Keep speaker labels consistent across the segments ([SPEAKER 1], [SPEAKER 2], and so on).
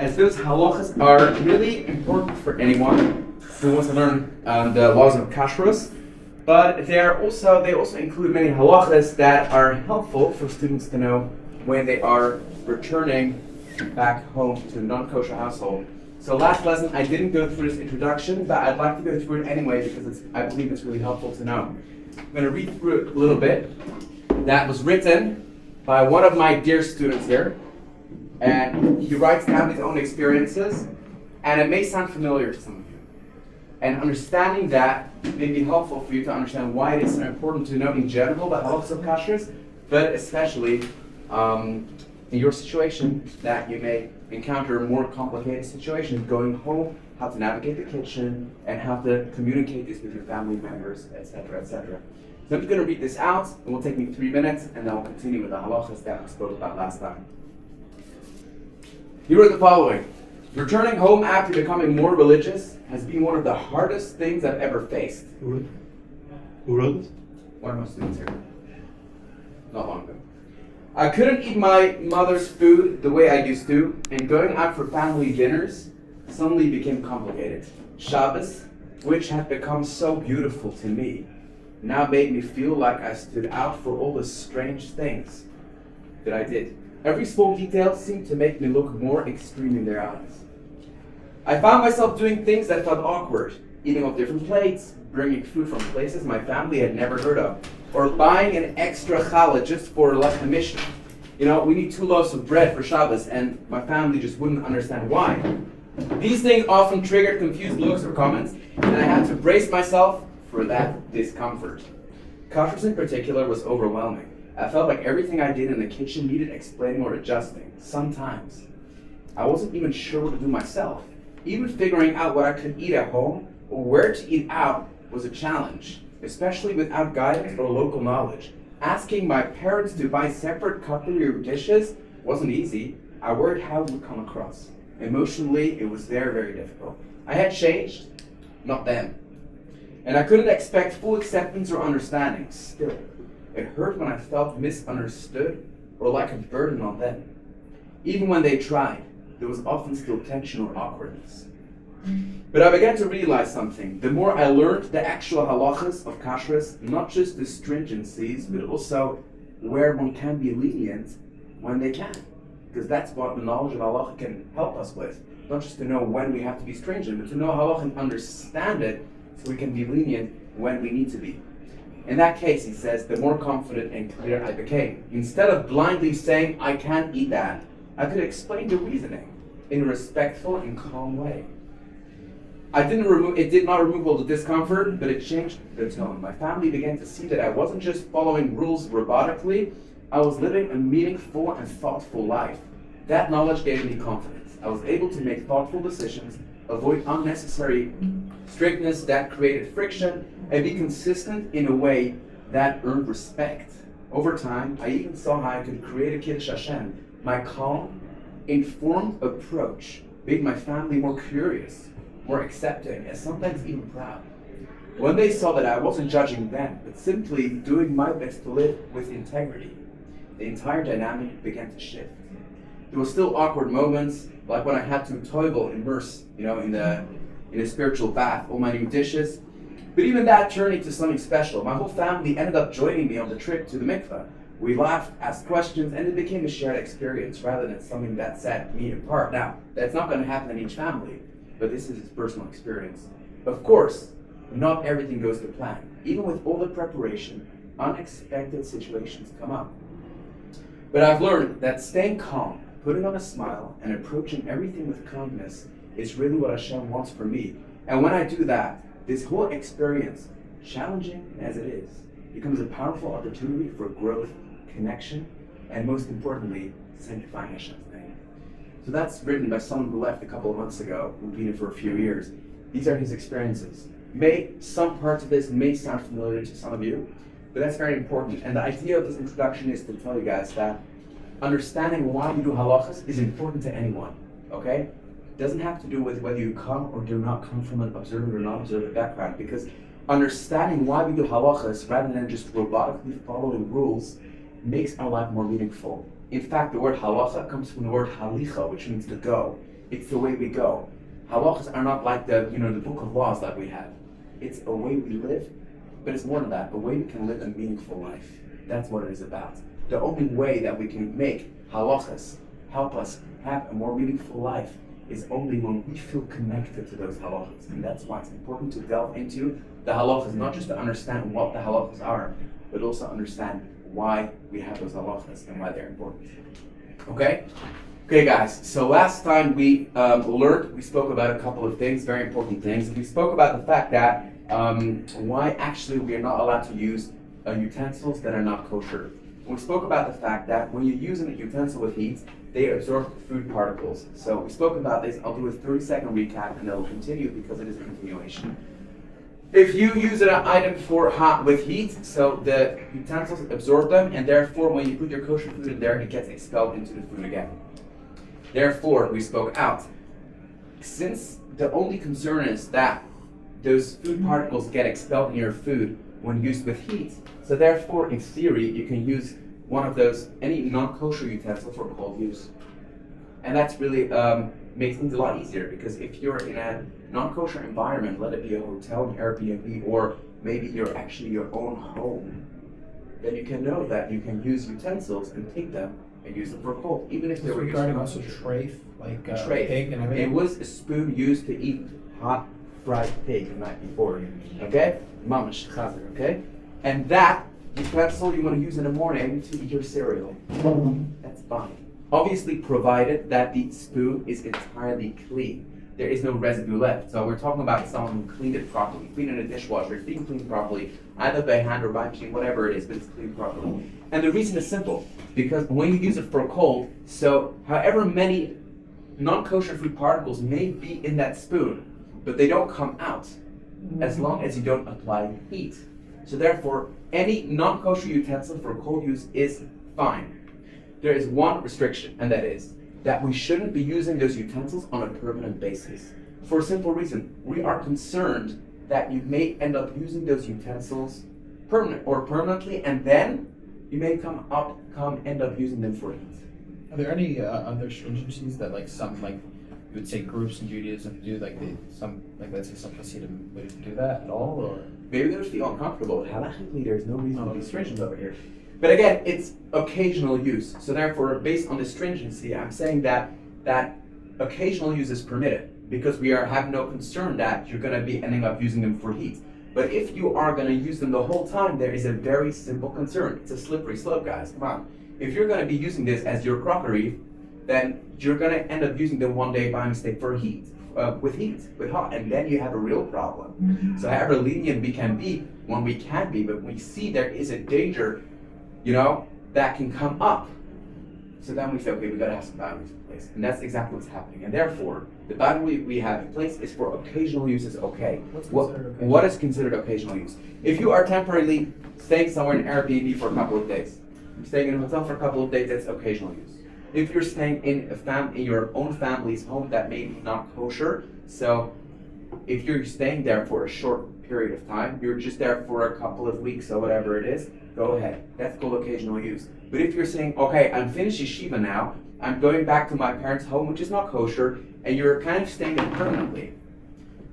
[SPEAKER 1] as those halachos are really important for anyone who wants to learn the laws of Kashrut, but they also include many halachos that are helpful for students to know when they are returning back home to a non-kosher household. So last lesson I didn't go through this introduction, but I'd like to go through it anyway because I believe it's really helpful to know. I'm going to read through it a little bit. That was written by one of my dear students here, and he writes down his own experiences, and it may sound familiar to some of you. And understanding that may be helpful for you to understand why it is so important to know in general the halachos of kashrut, but especially in your situation that you may encounter more complicated situations going home, how to navigate the kitchen, and how to communicate this with your family members, etc., etc. So I'm just going to read this out. It will take me 3 minutes, and then we'll continue with the halachos that we spoke about last time. He wrote the following: returning home after becoming more religious has been one of the hardest things I've ever faced.
[SPEAKER 2] Who wrote it?
[SPEAKER 1] One of my students here. Not long ago. I couldn't eat my mother's food the way I used to, and going out for family dinners suddenly became complicated. Shabbos, which had become so beautiful to me, now made me feel like I stood out for all the strange things that I did. Every small detail seemed to make me look more extreme in their eyes. I found myself doing things that felt awkward, eating off different plates, bringing food from places my family had never heard of, or buying an extra challah just for like a mission. You know, we need 2 loaves of bread for Shabbos, and my family just wouldn't understand why. These things often triggered confused looks or comments, and I had to brace myself for that discomfort. Kashrut in particular was overwhelming. I felt like everything I did in the kitchen needed explaining or adjusting. Sometimes I wasn't even sure what to do myself. Even figuring out what I could eat at home or where to eat out was a challenge, especially without guidance or local knowledge. Asking my parents to buy separate cutlery or dishes wasn't easy. I worried how it would come across. Emotionally, it was very, very difficult. I had changed, not them. And I couldn't expect full acceptance or understanding. Still, it hurt when I felt misunderstood or like a burden on them. Even when they tried, there was often still tension or awkwardness. But I began to realize something. The more I learned the actual halachos of kashrut, not just the stringencies, but also where one can be lenient when they can. Because that's what the knowledge of halacha can help us with. Not just to know when we have to be stringent, but to know halacha and understand it so we can be lenient when we need to be. In that case, he says, the more confident and clear I became. Instead of blindly saying, I can't eat that, I could explain the reasoning in a respectful and calm way. It did not remove all the discomfort, but it changed the tone. My family began to see that I wasn't just following rules robotically, I was living a meaningful and thoughtful life. That knowledge gave me confidence. I was able to make thoughtful decisions, avoid unnecessary strictness that created friction, and be consistent in a way that earned respect. Over time, I even saw how I could create a Kiddush Hashem. My calm, informed approach made my family more curious, more accepting, and sometimes even proud. When they saw that I wasn't judging them, but simply doing my best to live with integrity, the entire dynamic began to shift. There were still awkward moments, like when I had to immerse, in a spiritual bath, all my new dishes. But even that turned into something special. My whole family ended up joining me on the trip to the mikveh. We laughed, asked questions, and it became a shared experience rather than something that set me apart. Now, that's not going to happen in each family, but this is his personal experience. Of course, not everything goes to plan. Even with all the preparation, unexpected situations come up. But I've learned that staying calm, putting on a smile, and approaching everything with kindness is really what Hashem wants for me. And when I do that, this whole experience, challenging as it is, becomes a powerful opportunity for growth, connection, and most importantly, sanctifying Hashem's name. So that's written by someone who left a couple of months ago, who'd been here for a few years. These are his experiences. Some parts of this may sound familiar to some of you, but that's very important. And the idea of this introduction is to tell you guys that understanding why we do halachos is important to anyone, okay? It doesn't have to do with whether you come or do not come from an observant or non-observant background, because understanding why we do halachos rather than just robotically following rules makes our life more meaningful. In fact, the word halacha comes from the word halicha, which means to go. It's the way we go. Halachos are not like the book of laws that we have. It's a way we live, but it's more than that, a way we can live a meaningful life. That's what it is about. The only way that we can make halachos help us have a more meaningful life is only when we feel connected to those halachos. And that's why it's important to delve into the halachos, not just to understand what the halachos are, but also understand why we have those halachos and why they're important. Okay? Okay, guys, so last time we spoke about a couple of things, very important things. We spoke about the fact that why actually we are not allowed to use utensils that are not kosher. We spoke about the fact that when you use a utensil with heat, they absorb food particles. So we spoke about this. I'll do a 30-second recap and then we'll continue because it is a continuation. If you use an item for hot with heat, so the utensils absorb them, and therefore when you put your kosher food in there, it gets expelled into the food again. Therefore, we spoke out. Since the only concern is that those food particles get expelled in your food when used with heat, so therefore, in theory, you can use one of those, any non-kosher utensil for cold use. And that's really makes things a lot easier, because if you're in a non-kosher environment, let it be a hotel, an Airbnb, or maybe you're actually your own home, then you can know that you can use utensils and take them and use them for cold, even if they were
[SPEAKER 3] regarding also trafe, like pig and everything.
[SPEAKER 1] It was a spoon used to eat hot fried pig the night before. Okay? Mamash, chazer, okay? And that utensil you want to use in the morning to eat your cereal. That's fine. Obviously, provided that the spoon is entirely clean. There is no residue left. So we're talking about someone who cleaned it properly, cleaned it in a dishwasher, it's being cleaned properly, either by hand or by machine, whatever it is, but it's cleaned properly. And the reason is simple, because when you use it for cold, so however many non-kosher food particles may be in that spoon, but they don't come out as long as you don't apply heat. So therefore, any non-kosher utensil for cold use is fine. There is one restriction, and that is that we shouldn't be using those utensils on a permanent basis. For a simple reason, we are concerned that you may end up using those utensils permanently, and then you may end up using them for heat.
[SPEAKER 3] Are there any other stringencies that some you would say groups in Judaism do, let's say some Hasidim would do that at all, or
[SPEAKER 1] maybe they would feel uncomfortable. Halachically, there's no reason to be stringent over here. But again, it's occasional use. So therefore, based on the stringency, I'm saying that occasional use is permitted, because we have no concern that you're going to be ending up using them for heat. But if you are going to use them the whole time, there is a very simple concern. It's a slippery slope, guys. Come on. If you're going to be using this as your crockery, then you're going to end up using them one day by mistake for heat, with hot, and then you have a real problem. Mm-hmm. So however lenient we can be when we can be, but we see there is a danger, that can come up. So then we say, okay, we got to have some boundaries in place. And that's exactly what's happening. And therefore, the boundary we have in place is for occasional use is okay. What is considered occasional use? If you are temporarily staying somewhere in Airbnb for a couple of days, you're staying in a hotel for a couple of days, that's occasional use. If you're staying in your own family's home that may be not kosher, so if you're staying there for a short period of time, you're just there for a couple of weeks or whatever it is, go ahead. That's called occasional use. But if you're saying, okay, I'm finished yeshiva now, I'm going back to my parents' home, which is not kosher, and you're kind of staying there permanently,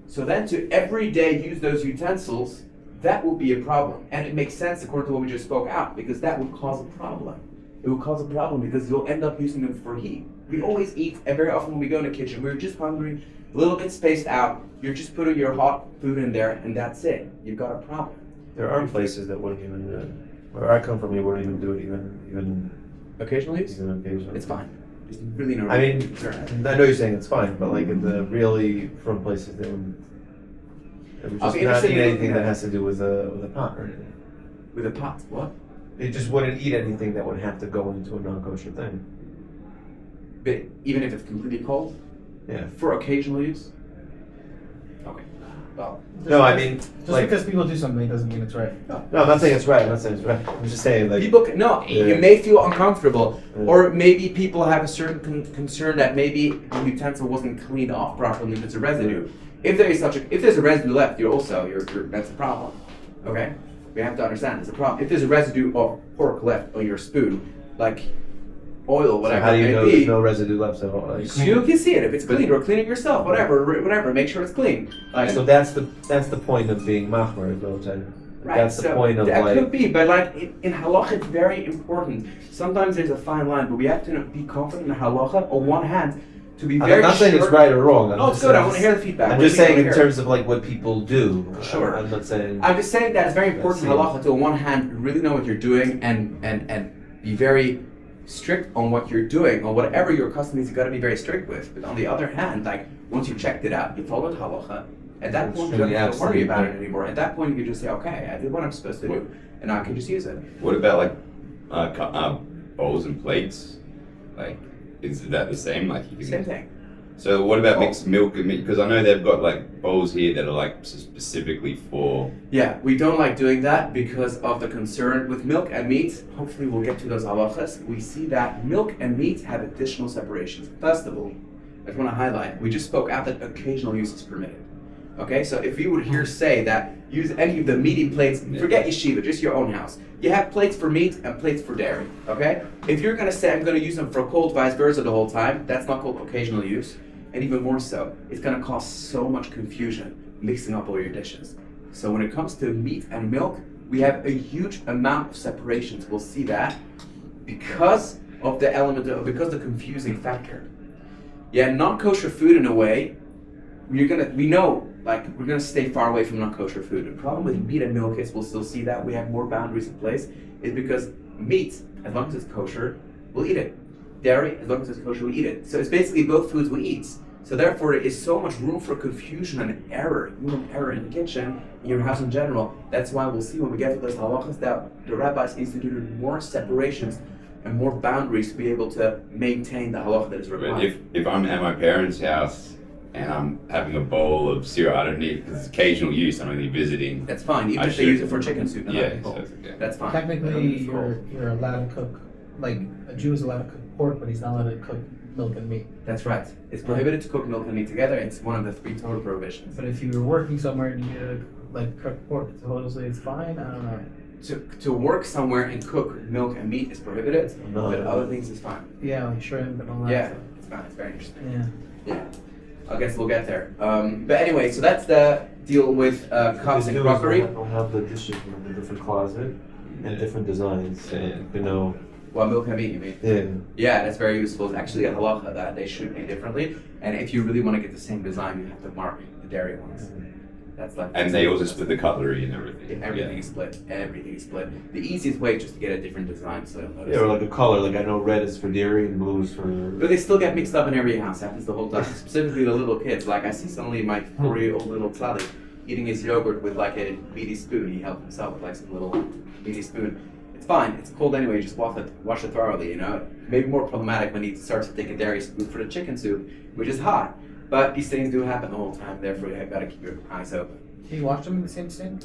[SPEAKER 1] so then to every day use those utensils, that will be a problem. And it makes sense according to what we just spoke out, because that would cause a problem. It will cause a problem because you'll end up using them for heat. We always eat, and very often when we go in the kitchen, we're just hungry, a little bit spaced out, you're just putting your hot food in there, and that's it. You've got a problem.
[SPEAKER 2] There are places that wouldn't even, where I come from, you wouldn't even do it even
[SPEAKER 1] occasional use?
[SPEAKER 2] Even occasionally.
[SPEAKER 1] It's fine. There's really no
[SPEAKER 2] I mean, I know you're saying it's fine, but in the really from places they would just not eat anything that has to do with a pot or anything.
[SPEAKER 1] With a pot? What?
[SPEAKER 2] They just wouldn't eat anything that would have to go into a non-kosher thing.
[SPEAKER 1] But even if it's completely cold?
[SPEAKER 2] Yeah.
[SPEAKER 1] For occasional use? Okay. Well.
[SPEAKER 2] No, I mean,
[SPEAKER 3] just because people do something doesn't mean it's right.
[SPEAKER 2] No, I'm not saying it's right. I'm just saying
[SPEAKER 1] You may feel uncomfortable, or maybe people have a certain concern that maybe the utensil wasn't cleaned off properly if it's a residue. If there's a residue left, that's a problem. Okay? We have to understand it's a problem. If there's a residue of pork left on your spoon, oil, whatever
[SPEAKER 2] So how do
[SPEAKER 1] it
[SPEAKER 2] you
[SPEAKER 1] may
[SPEAKER 2] know
[SPEAKER 1] be.
[SPEAKER 2] there's no residue left at all? Like,
[SPEAKER 1] You can see it if it's clean, or clean it yourself, whatever. Make sure it's clean. Like,
[SPEAKER 2] so that's the point of being machmer as well, which
[SPEAKER 1] right,
[SPEAKER 2] that's the
[SPEAKER 1] so
[SPEAKER 2] point of
[SPEAKER 1] that
[SPEAKER 2] like.
[SPEAKER 1] could be, but like in halacha, it's very important. Sometimes there's a fine line, but we have to be confident in halacha. On one hand, to be very
[SPEAKER 2] I'm not saying
[SPEAKER 1] sure.
[SPEAKER 2] it's right or wrong.
[SPEAKER 1] No, it's good. I want to hear the feedback.
[SPEAKER 2] I'm
[SPEAKER 1] What
[SPEAKER 2] just
[SPEAKER 1] do you
[SPEAKER 2] saying in
[SPEAKER 1] wanna hear?
[SPEAKER 2] terms of like what people do.
[SPEAKER 1] Sure.
[SPEAKER 2] I'm not saying.
[SPEAKER 1] I'm just saying that it's very important in
[SPEAKER 2] That's
[SPEAKER 1] halacha to, on one hand, really know what you're doing and be very strict on what you're doing, or whatever your custom is, you got to be very strict with. But on the other hand, like once you checked it out, you followed halacha. At that point, you don't have to worry about it anymore. At that point, you can just say, okay, I did what I'm supposed to do, and now I can just use it.
[SPEAKER 4] What about like bowls and plates? Like, is that the same? Like you can.
[SPEAKER 1] Same thing.
[SPEAKER 4] So what about mixed milk and meat? Because I know they've got like bowls here that are like specifically for.
[SPEAKER 1] Yeah, we don't like doing that because of the concern with milk and meat. Hopefully, we'll get to those halachas. We see that milk and meat have additional separations. First of all, I just want to highlight, we just spoke out that occasional use is permitted. Okay, so if you would here say that use any of the meaty plates, forget yeshiva, just your own house. You have plates for meat and plates for dairy, okay? If you're gonna say I'm gonna use them for cold, vice versa the whole time, that's not called occasional use. And even more so, it's gonna cause so much confusion mixing up all your dishes. So when it comes to meat and milk, we have a huge amount of separations. We'll see that because of the because the confusing factor. Yeah, non-kosher food in a way, we're gonna stay far away from non-kosher food. The problem with meat and milk is we'll still see that we have more boundaries in place, is because meat, as long as it's kosher, we'll eat it. Dairy, as long as it's kosher, we eat it. So it's basically both foods we eat. So therefore, there is so much room for confusion and error, human error in the kitchen, in your house in general. That's why we'll see when we get to those halachas that the rabbis instituted more separations and more boundaries to be able to maintain the halacha that is required.
[SPEAKER 4] If I'm at my parents' house and I'm having a bowl of cereal, I don't need, because it's occasional use, I'm only visiting.
[SPEAKER 1] That's fine, even if they use it for chicken soup.
[SPEAKER 4] Yeah, so it's okay.
[SPEAKER 1] That's fine.
[SPEAKER 3] Technically, you're allowed to cook, like a Jew is allowed to cook pork, but he's not allowed to cook milk and meat.
[SPEAKER 1] That's right. It's prohibited to cook milk and meat together. It's one of the 3 total prohibitions.
[SPEAKER 3] But if you were working somewhere and you like cook pork, supposedly it's fine. I don't know.
[SPEAKER 1] To work somewhere and cook milk and meat is prohibited,
[SPEAKER 2] No.
[SPEAKER 1] but other things is fine.
[SPEAKER 3] Yeah, like shrimp and all that.
[SPEAKER 1] Yeah,
[SPEAKER 3] stuff.
[SPEAKER 1] it's fine. It's very interesting.
[SPEAKER 3] Yeah.
[SPEAKER 1] Yeah. I guess we'll get there. But anyway, so that's the deal with cups and crockery.
[SPEAKER 2] I'll have the dishes in a different closet and different designs.
[SPEAKER 4] Yeah.
[SPEAKER 2] You know.
[SPEAKER 1] Well, milk and meat, you mean?
[SPEAKER 2] Yeah.
[SPEAKER 1] Yeah, that's very useful. It's actually a halacha that they should be differently. And if you really want to get the same design, you have to mark the dairy ones. That's like.
[SPEAKER 4] And they also split the cutlery and everything.
[SPEAKER 1] Everything is split. Everything is split. The easiest way is just to get a different design, so you'll notice.
[SPEAKER 2] Yeah, or like a color. Like I know red is for dairy and blue is for.
[SPEAKER 1] But they still get mixed up in every house. Happens the whole time. Specifically the little kids. Like I see suddenly my 4-year-old little tzaddik eating his yogurt with like a meaty spoon. He helped himself with like some little meaty spoon. It's fine. It's cold anyway. You just wash it thoroughly. You know. Maybe more problematic when he starts to take a dairy spoon for the chicken soup, which is hot. But these things do happen the whole time. Therefore, you got to keep your eyes open.
[SPEAKER 3] Can you wash them in the same sink?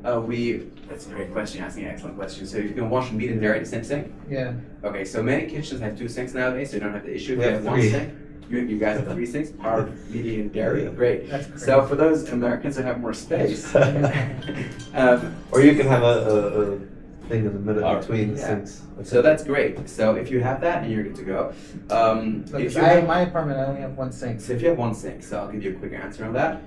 [SPEAKER 1] That's a great question. You're asking an excellent question. So you can wash meat and dairy in the same sink?
[SPEAKER 3] Yeah.
[SPEAKER 1] Okay, so many kitchens have 2 sinks nowadays, so you don't have the issue. If
[SPEAKER 2] We
[SPEAKER 1] you
[SPEAKER 2] have
[SPEAKER 1] have 1
[SPEAKER 2] 3.
[SPEAKER 1] sink, you guys have 3 sinks, power, meat, and dairy.
[SPEAKER 2] Yeah.
[SPEAKER 1] Great.
[SPEAKER 3] That's great.
[SPEAKER 1] So for those Americans who have more space,
[SPEAKER 2] Or you can have a thing in the middle between the
[SPEAKER 1] Yeah.
[SPEAKER 2] sinks.
[SPEAKER 1] so that's great. So if you have that, and you're good to go.
[SPEAKER 3] Like,
[SPEAKER 1] If you
[SPEAKER 3] I have
[SPEAKER 1] have,
[SPEAKER 3] my apartment, I only have 1 sink.
[SPEAKER 1] so if you have 1 sink, so I'll give you a quick answer on that.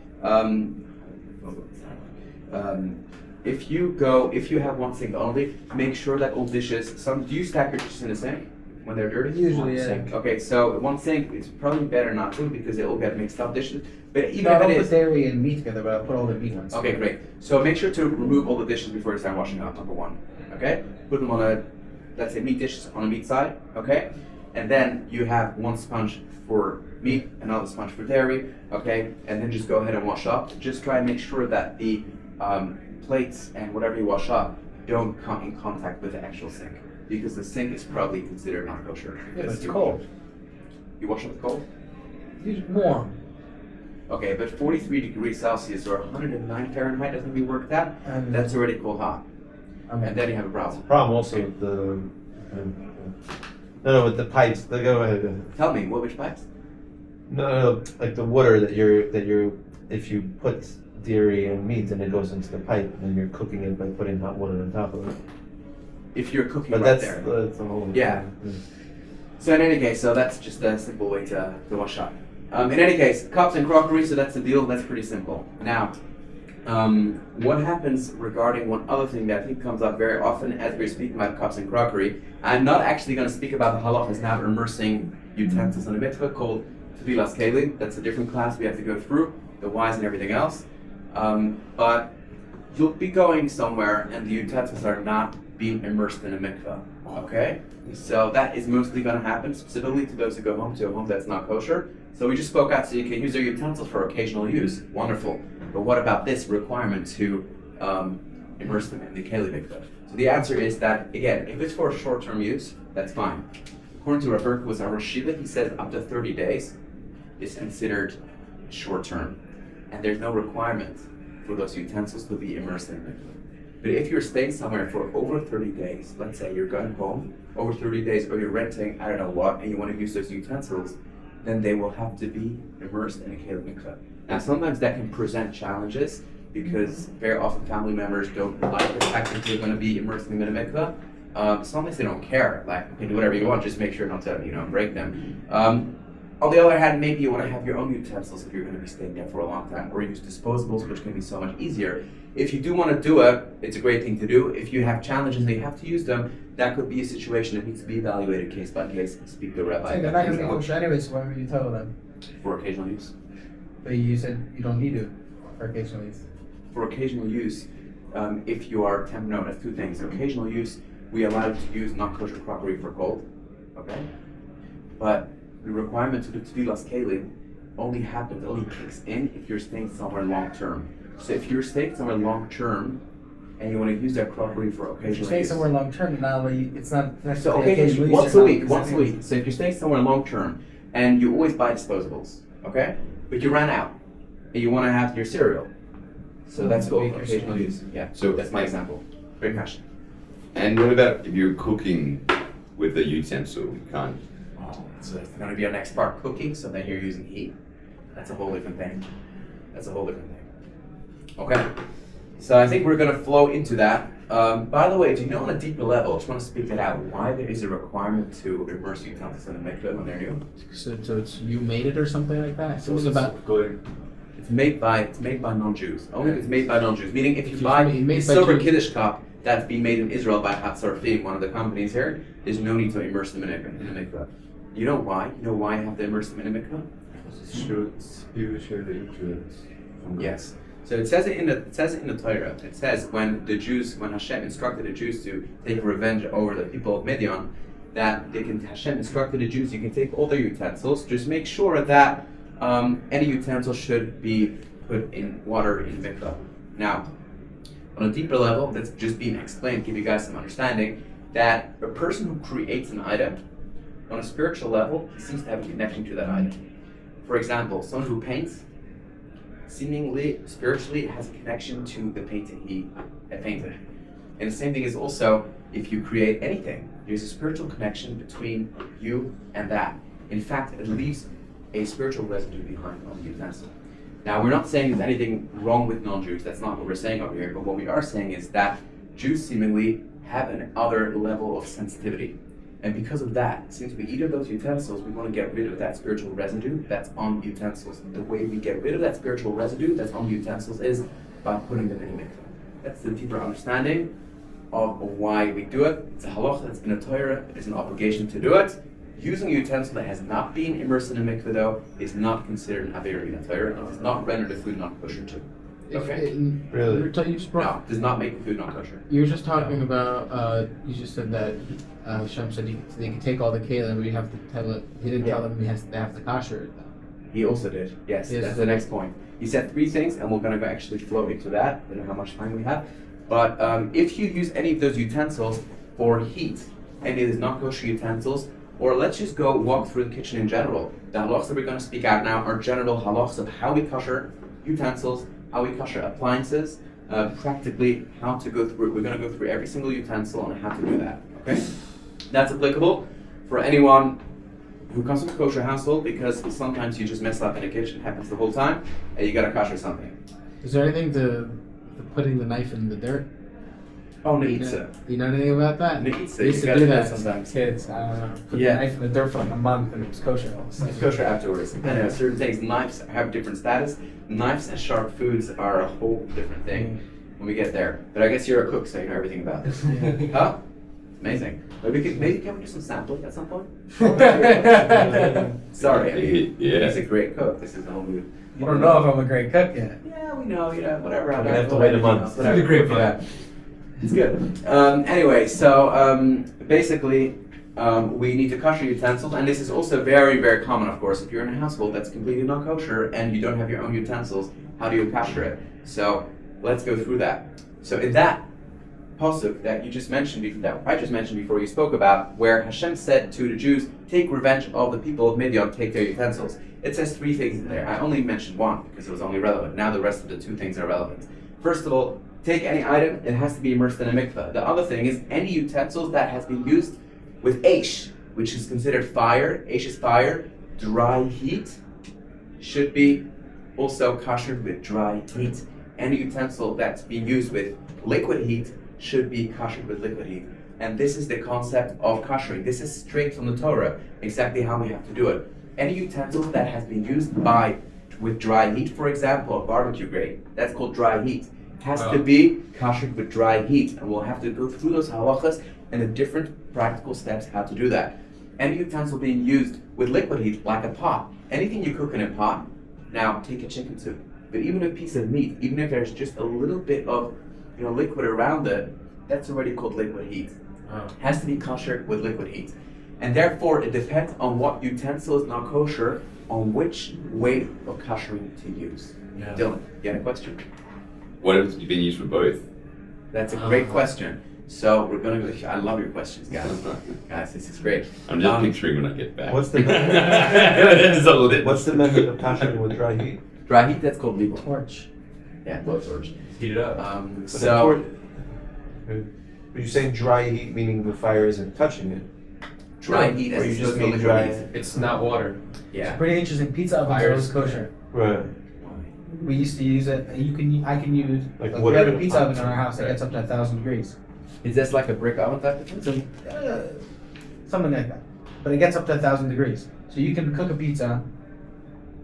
[SPEAKER 1] If you have 1 sink only, make sure that all dishes. Do you stack your dishes in the sink when they're dirty?
[SPEAKER 3] Usually,
[SPEAKER 1] 1
[SPEAKER 3] yeah.
[SPEAKER 1] sink. Okay, so 1 sink is probably better not to because it will get mixed up dishes. But even
[SPEAKER 3] No, I
[SPEAKER 1] if
[SPEAKER 3] don't
[SPEAKER 1] it
[SPEAKER 3] put
[SPEAKER 1] is,
[SPEAKER 3] dairy and meat together, but I'll put all the meat ones.
[SPEAKER 1] okay, great. So make sure to remove all the dishes before you start washing up. Number 1. Okay, put them on let's say meat dishes on the meat side. Okay, and then you have 1 sponge for meat, another sponge for dairy. Okay, and then just go ahead and wash up. Just try and make sure that the plates and whatever you wash up don't come in contact with the actual sink, because the sink is probably considered not kosher.
[SPEAKER 3] Yeah, but it's cold.
[SPEAKER 1] You wash it with cold?
[SPEAKER 3] It's warm.
[SPEAKER 1] Okay, but 43 degrees Celsius or 109 Fahrenheit doesn't be worked at.
[SPEAKER 3] And
[SPEAKER 1] That's already called hot. And then you have a problem.
[SPEAKER 2] Problem also with the. No, with the pipes. Go ahead.
[SPEAKER 1] Tell me, which pipes?
[SPEAKER 2] No, like the water that you're. If you put dairy and meat and it goes into the pipe, then you're cooking it by putting hot water on top of it.
[SPEAKER 1] If you're cooking
[SPEAKER 2] But
[SPEAKER 1] right
[SPEAKER 2] that's
[SPEAKER 1] there.
[SPEAKER 2] that's a whole.
[SPEAKER 1] Yeah. So in any case, so that's just a simple way to wash up. In any case, cups and crockery, so that's the deal. That's pretty simple. Now, what happens regarding one other thing that I think comes up very often as we're speaking about cups and crockery? I'm not actually going to speak about the halachos now immersing utensils in a mikveh called tevilas kelim. That's a different class we have to go through, the whys and everything else. But you'll be going somewhere and the utensils are not being immersed in a mikveh. Okay? So that is mostly going to happen specifically to those who go home to a home that's not kosher. So we just spoke out, so you can use their utensils for occasional use. Wonderful. But what about this requirement to immerse them in the keli mikveh? So the answer is that, again, if it's for short-term use, that's fine. According to Rabbi was our Shiva, he says up to 30 days is considered short-term. And there's no requirement for those utensils to be immersed in mikveh. But if you're staying somewhere for over 30 days, let's say you're going home over 30 days, or you're renting, I don't know what, and you want to use those utensils, then they will have to be immersed in a keli mikveh. Now, sometimes that can present challenges because very often family members don't like the fact that they're going to be immersing them in a mikveh. Sometimes they don't care. Like, you can do whatever you want, just make sure not to, break them. On the other hand, maybe you want to have your own utensils if you're going to be staying there for a long time, or use disposables, which can be so much easier. If you do want to do it, it's a great thing to do. If you have challenges and you have to use them, that could be a situation that needs to be evaluated case by case. Speak to a rabbi.
[SPEAKER 3] They're not going to be kosher anyway, so why would you tell them?
[SPEAKER 1] For occasional use.
[SPEAKER 3] But you said you don't need to for occasional use.
[SPEAKER 1] For occasional use, if you are no, that's two things. Occasional use, we allow you to use non-kosher crockery for cold, okay? But the requirement to do tevilas kelim only kicks in if you're staying somewhere long term. So if you're staying somewhere long term and you want to use that crockery for occasional use.
[SPEAKER 3] If you're staying somewhere long term, it's not
[SPEAKER 1] so occasionally once a week. So if you're staying somewhere long term and you always buy disposables, okay? But you ran out and you want to have your cereal. So that's called occasional use. Yeah. So that's my example. Great question.
[SPEAKER 4] And what about if you're cooking with a utensil? You can't.
[SPEAKER 1] So that's going to be our next part, cooking. So then you're using heat. That's a whole different thing. Okay. So I think we're going to flow into that. By the way, do you know on a deeper level, I just want to speak that out, why there is a requirement to immerse utensils in the mikveh when they're new?
[SPEAKER 3] So it's you made it or something like that? So it's about
[SPEAKER 1] good. It's made by non-Jews. Only if it's made by non-Jews. Meaning if you buy a silver
[SPEAKER 3] Jews.
[SPEAKER 1] Kiddush cup that's being made in Israel by Hatzarfim, one of the companies here, there's no need to immerse them in a mikveh. You know why? You know why you have to immerse them in a mikveh? Yes. So it says it in the Torah. It says when Hashem instructed the Jews to take revenge over the people of Midian, that Hashem instructed the Jews, you can take all their utensils, just make sure that any utensil should be put in water in mikveh. Now, on a deeper level, that's just being explained, give you guys some understanding, that a person who creates an item, on a spiritual level, he seems to have a connection to that item. For example, someone who paints, seemingly, spiritually, has a connection to the painting he painted. And the same thing is also, if you create anything, there's a spiritual connection between you and that. In fact, it leaves a spiritual residue behind on the utensil. Now, we're not saying there's anything wrong with non-Jews, that's not what we're saying over here, but what we are saying is that Jews seemingly have an other level of sensitivity. And because of that, since we eat of those utensils, we want to get rid of that spiritual residue that's on utensils. The way we get rid of that spiritual residue that's on utensils is by putting them in a mikveh. That's the deeper understanding of why we do it. It's a halacha that's in the Torah. It is an obligation to do it. Using a utensil that has not been immersed in a mikveh, though, is not considered an aver in the Torah. It does not render the food non-kosher too. Okay.
[SPEAKER 2] Really?
[SPEAKER 1] No, does not make the food non-kosher.
[SPEAKER 3] You were just talking about, you just said that Hashem said they can take all the kelim, but you have to tell it. He didn't tell them they have to kasher it though.
[SPEAKER 1] He also did. Yes, that's the next point. He said three things, and we're going to actually flow into that. I don't know how much time we have. But if you use any of those utensils for heat, any of those non-kosher utensils, or let's just go walk through the kitchen in general. The halachos that we're going to speak out now are general halachos of how we kasher utensils, how we kasher appliances, practically how to go through. We're going to go through every single utensil and how to do that. Okay, that's applicable for anyone who comes from a kosher household, because sometimes you just mess up in the kitchen. It happens the whole time, and you got to kasher something.
[SPEAKER 3] Is there anything to putting the knife in the dirt?
[SPEAKER 1] Oh, neitza.
[SPEAKER 3] Do you know anything about that?
[SPEAKER 1] Neitza.
[SPEAKER 3] We used
[SPEAKER 1] You
[SPEAKER 3] to
[SPEAKER 1] gotta
[SPEAKER 3] do
[SPEAKER 1] do
[SPEAKER 3] that
[SPEAKER 1] that sometimes.
[SPEAKER 3] as kids. I don't know. Put
[SPEAKER 1] Yeah.
[SPEAKER 3] the knife in the dirt for like a month and it was kosher all of a sudden.
[SPEAKER 1] It's kosher afterwards. Anyway, certain things, knives have different status. Knives and sharp foods are a whole different thing when we get there. But I guess you're a cook, so you know everything about this. Huh? Amazing. Maybe can we do some sampling at some point? Sorry, I mean,
[SPEAKER 4] Yeah.
[SPEAKER 1] he's a great cook. This is the whole mood.
[SPEAKER 3] You don't know if I'm a great cook yet.
[SPEAKER 1] Yeah, we know, whatever.
[SPEAKER 2] We're gonna have to wait a month.
[SPEAKER 1] Whatever.
[SPEAKER 3] It's a great
[SPEAKER 1] Yeah. It's good. Anyway, so basically, we need to kosher utensils, and this is also very, very common, of course. If you're in a household that's completely not kosher and you don't have your own utensils, how do you kosher it? So let's go through that. So in that pasuk that you just mentioned, that I just mentioned before, you spoke about where Hashem said to the Jews, "Take revenge of the people of Midian, take their utensils." It says three things in there. I only mentioned one because it was only relevant. Now the rest of the two things are relevant. First of all, take any item, it has to be immersed in a mikveh. The other thing is any utensils that has been used with eish, which is considered fire. Eish is fire. Dry heat should be also koshered with dry heat. Any utensil that's being used with liquid heat should be koshered with liquid heat. And this is the concept of koshering. This is straight from the Torah, exactly how we have to do it. Any utensil that has been used with dry heat, for example, a barbecue grate, that's called dry heat, has to be koshered with dry heat. And we'll have to go through those halachos and the different practical steps how to do that. Any utensil being used with liquid heat, like a pot, anything you cook in a pot, now take a chicken soup, but even a piece of meat, even if there's just a little bit of liquid around it, that's already called liquid heat. Has to be kosher with liquid heat. And therefore, it depends on what utensil is not kosher, on which way of koshering to use.
[SPEAKER 2] Yeah.
[SPEAKER 1] Dylan, you had a question?
[SPEAKER 4] What if it's been used for both?
[SPEAKER 1] That's a great question. So we're gonna go. I love your questions, guys. Guys, this is great.
[SPEAKER 4] I'm just picturing when I get back.
[SPEAKER 2] What's the method of koshering with dry heat?
[SPEAKER 1] Dry heat, that's called libun.
[SPEAKER 3] Torch.
[SPEAKER 1] Yeah, blowtorch.
[SPEAKER 5] Heat it up.
[SPEAKER 1] So
[SPEAKER 2] Are you saying dry heat meaning the fire isn't touching it?
[SPEAKER 1] dry heat,
[SPEAKER 2] Or
[SPEAKER 1] as
[SPEAKER 2] you
[SPEAKER 1] opposed
[SPEAKER 2] just
[SPEAKER 1] to
[SPEAKER 2] mean
[SPEAKER 1] liquid
[SPEAKER 2] dry?
[SPEAKER 1] heat.
[SPEAKER 5] It's not water.
[SPEAKER 1] Yeah.
[SPEAKER 3] Pretty interesting. Pizza ovens are always kosher.
[SPEAKER 2] Right.
[SPEAKER 3] We used to use it. I can use.
[SPEAKER 2] Like
[SPEAKER 3] We
[SPEAKER 2] wood
[SPEAKER 3] have
[SPEAKER 2] in
[SPEAKER 3] a
[SPEAKER 2] a
[SPEAKER 3] pizza
[SPEAKER 2] pot.
[SPEAKER 3] oven in our house that gets up to 1,000 degrees.
[SPEAKER 1] Is this like a brick oven type of thing?
[SPEAKER 3] So, something like that. But it gets up to 1,000 degrees. So you can cook a pizza.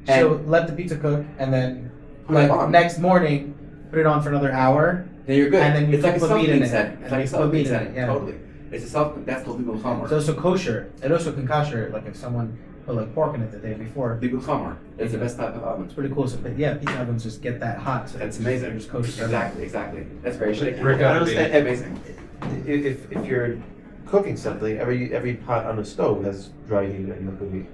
[SPEAKER 3] So let the pizza cook, and then
[SPEAKER 1] Put it on.
[SPEAKER 3] next morning, put it on for another hour.
[SPEAKER 1] Then you're good.
[SPEAKER 3] And then you
[SPEAKER 1] it's like a
[SPEAKER 3] put meat in
[SPEAKER 1] self-clean
[SPEAKER 3] it.
[SPEAKER 1] setting. It's
[SPEAKER 3] And
[SPEAKER 1] like a
[SPEAKER 3] you put
[SPEAKER 1] self-clean
[SPEAKER 3] meat in it,
[SPEAKER 1] setting.
[SPEAKER 3] yeah.
[SPEAKER 1] Totally. It's a that's called libun chomer.
[SPEAKER 3] It's also kosher. It also can kosher, like if someone put like pork in it the day before.
[SPEAKER 1] libun chomer. It's the best type of oven.
[SPEAKER 3] It's pretty cool. So, but yeah, pizza ovens just get that hot. So
[SPEAKER 1] That's amazing.
[SPEAKER 3] It's kosher.
[SPEAKER 1] Exactly. That's very shaky.
[SPEAKER 5] Brick
[SPEAKER 2] I
[SPEAKER 5] oven.
[SPEAKER 2] understand.
[SPEAKER 1] Amazing.
[SPEAKER 2] If you're cooking something, every pot on the stove has dry heat and liquid heat.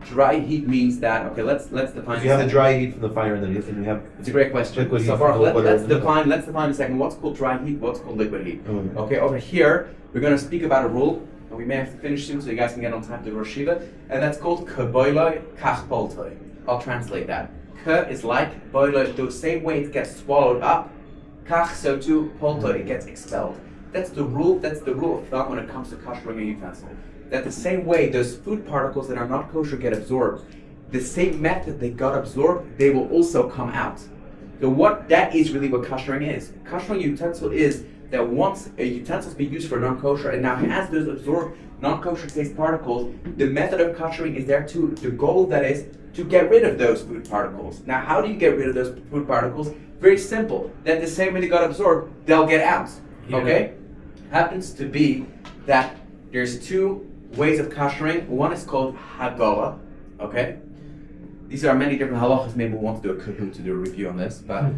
[SPEAKER 1] Dry heat means that, okay, let's define.
[SPEAKER 2] You have the
[SPEAKER 1] a second.
[SPEAKER 2] dry heat from the fire underneath, and you have
[SPEAKER 1] It's a great question.
[SPEAKER 2] liquid heat
[SPEAKER 1] So far,
[SPEAKER 2] from the water
[SPEAKER 1] let's
[SPEAKER 2] in the middle.
[SPEAKER 1] define a second what's called dry heat, what's called liquid heat.
[SPEAKER 2] Mm.
[SPEAKER 1] Okay, over here, we're going to speak about a rule, and we may have to finish soon so you guys can get on time to Rosh Hashiva, and that's called kebol'o, kach, polto. I'll translate that. Ke is like, bol'o, the same way it gets swallowed up, kach, so too, polto, it gets expelled. That's the rule of thumb when it comes to koshering a utensil. That the same way those food particles that are not kosher get absorbed, the same method they got absorbed, they will also come out. So that is really what koshering is. Koshering utensil is that once a utensil has been used for non-kosher and now has those absorbed non-kosher taste particles, the method of koshering is there too. The goal that is to get rid of those food particles. Now, how do you get rid of those food particles? Very simple. That the same way they got absorbed, they'll get out. Okay? Happens to be that there's two ways of koshering. One is called hagalah. Okay? These are many different halachos. Maybe we'll want to do a kahoot to do a review on this. But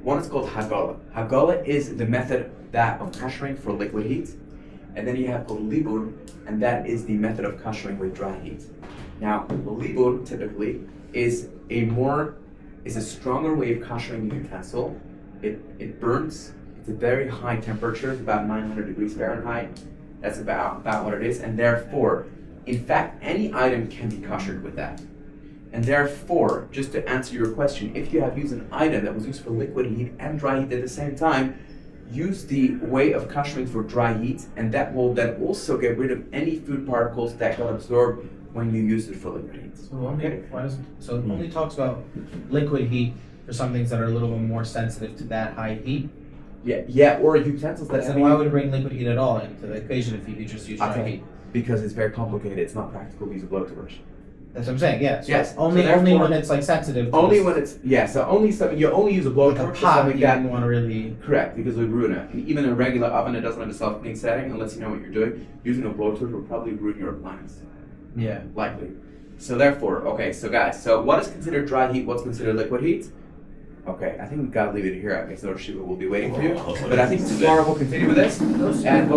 [SPEAKER 1] one is called hagalah. Hagalah is the method of koshering for liquid heat. And then you have called libun, and that is the method of koshering with dry heat. Now, libun typically is a stronger way of koshering a utensil. It burns. It's a very high temperature. It's about 900 degrees Fahrenheit. That's about what it is. And therefore, in fact, any item can be koshered with that. And therefore, just to answer your question, if you have used an item that was used for liquid heat and dry heat at the same time, use the way of koshering for dry heat, and that will then also get rid of any food particles that got absorbed when you use it for liquid heat.
[SPEAKER 3] So it only talks about liquid heat for some things that are a little bit more sensitive to that high heat.
[SPEAKER 1] Yeah, or utensils that.
[SPEAKER 3] And why would it bring liquid heat at all into the equation if you could just use dry
[SPEAKER 1] Okay.
[SPEAKER 3] heat?
[SPEAKER 1] Because it's very complicated. It's not practical to use a blowtorch.
[SPEAKER 3] That's what I'm saying. Yeah. So
[SPEAKER 1] Yes,
[SPEAKER 3] Only
[SPEAKER 1] so
[SPEAKER 3] only
[SPEAKER 1] therefore-
[SPEAKER 3] when it's like sensitive. to
[SPEAKER 1] Only
[SPEAKER 3] this-
[SPEAKER 1] when it's so only something you only use a blowtorch
[SPEAKER 3] like a
[SPEAKER 1] for
[SPEAKER 3] pot.
[SPEAKER 1] something
[SPEAKER 3] You
[SPEAKER 1] that
[SPEAKER 3] didn't want to really.
[SPEAKER 1] correct because it would ruin it. And even a regular oven, it doesn't have a self-cleaning setting unless you know what you're doing. Using a blowtorch will probably ruin your appliance.
[SPEAKER 3] Yeah.
[SPEAKER 1] Likely. So therefore, okay, so guys, so what is considered dry heat? What's considered liquid heat? Okay, I think we've got to leave it here. I guess our Shiva will be waiting for you. But I think tomorrow we'll continue with this and.